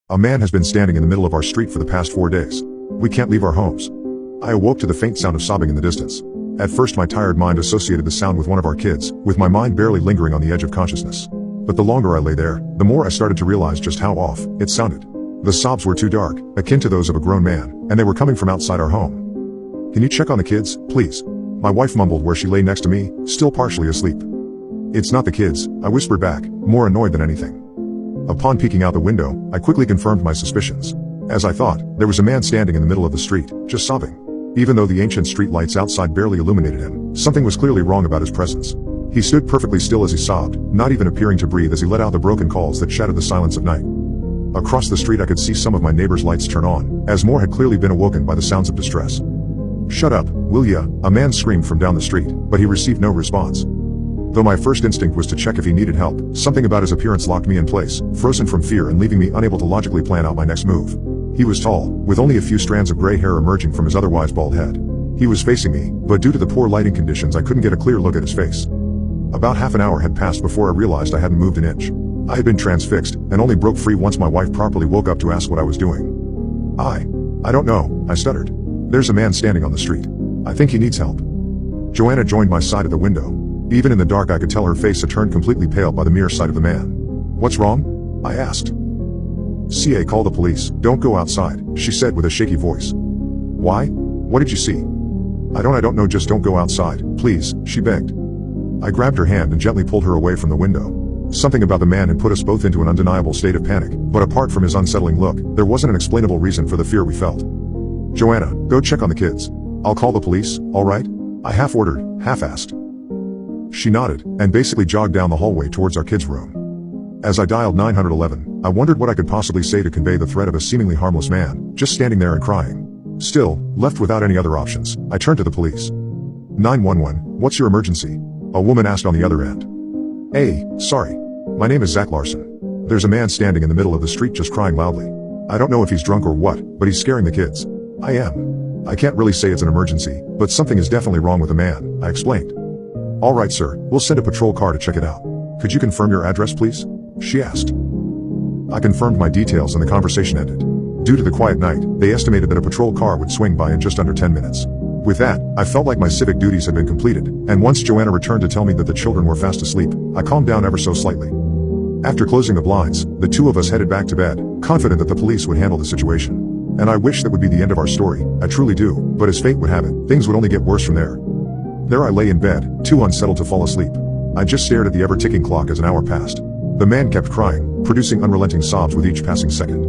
A man has been standing in the middle of our street for the past 4 days. We can't leave our homes. I awoke to the faint sound of sobbing in the distance. At first my tired mind associated the sound with one of our kids, with my mind barely lingering on the edge of consciousness. But the longer I lay there, the more I started to realize just how off it sounded. The sobs were too dark, akin to those of a grown man, and they were coming from outside our home. "Can you check on the kids, please?" My wife mumbled where she lay next to me, still partially asleep. "It's not the kids," I whispered back, more annoyed than anything. Upon peeking out the window, I quickly confirmed my suspicions. As I thought, there was a man standing in the middle of the street, just sobbing. Even though the ancient street lights outside barely illuminated him, something was clearly wrong about his presence. He stood perfectly still as he sobbed, not even appearing to breathe as he let out the broken calls that shattered the silence of night. Across the street I could see some of my neighbors' lights turn on, as more had clearly been awoken by the sounds of distress. "Shut up, will ya?" a man screamed from down the street, but he received no response. Though my first instinct was to check if he needed help, something about his appearance locked me in place, frozen from fear and leaving me unable to logically plan out my next move. He was tall, with only a few strands of gray hair emerging from his otherwise bald head. He was facing me, but due to the poor lighting conditions I couldn't get a clear look at his face. About half an hour had passed before I realized I hadn't moved an inch. I had been transfixed, and only broke free once my wife properly woke up to ask what I was doing. I don't know," I stuttered. "There's a man standing on the street. I think he needs help." Joanna joined my side at the window. Even in the dark I could tell her face had turned completely pale by the mere sight of the man. "What's wrong?" I asked. "CA, call the police, don't go outside," she said with a shaky voice. "Why? What did you see?" I don't know, just don't go outside, please," she begged. I grabbed her hand and gently pulled her away from the window. Something about the man had put us both into an undeniable state of panic, but apart from his unsettling look, there wasn't an explainable reason for the fear we felt. "Joanna, go check on the kids. I'll call the police, alright?" I half-ordered, half-asked. She nodded, and basically jogged down the hallway towards our kids' room. As I dialed 911, I wondered what I could possibly say to convey the threat of a seemingly harmless man, just standing there and crying. Still, left without any other options, I turned to the police. 911, what's your emergency?" a woman asked on the other end. "Hey, sorry. My name is Zach Larson. There's a man standing in the middle of the street just crying loudly. I don't know if he's drunk or what, but he's scaring the kids." I can't really say it's an emergency, but something is definitely wrong with the man," I explained. "Alright sir, we'll send a patrol car to check it out. Could you confirm your address please?" she asked. I confirmed my details and the conversation ended. Due to the quiet night, they estimated that a patrol car would swing by in just under 10 minutes. With that, I felt like my civic duties had been completed, and once Joanna returned to tell me that the children were fast asleep, I calmed down ever so slightly. After closing the blinds, the two of us headed back to bed, confident that the police would handle the situation. And I wish that would be the end of our story, I truly do, but as fate would have it, things would only get worse from there. There I lay in bed, too unsettled to fall asleep. I just stared at the ever-ticking clock as an hour passed. The man kept crying, producing unrelenting sobs with each passing second.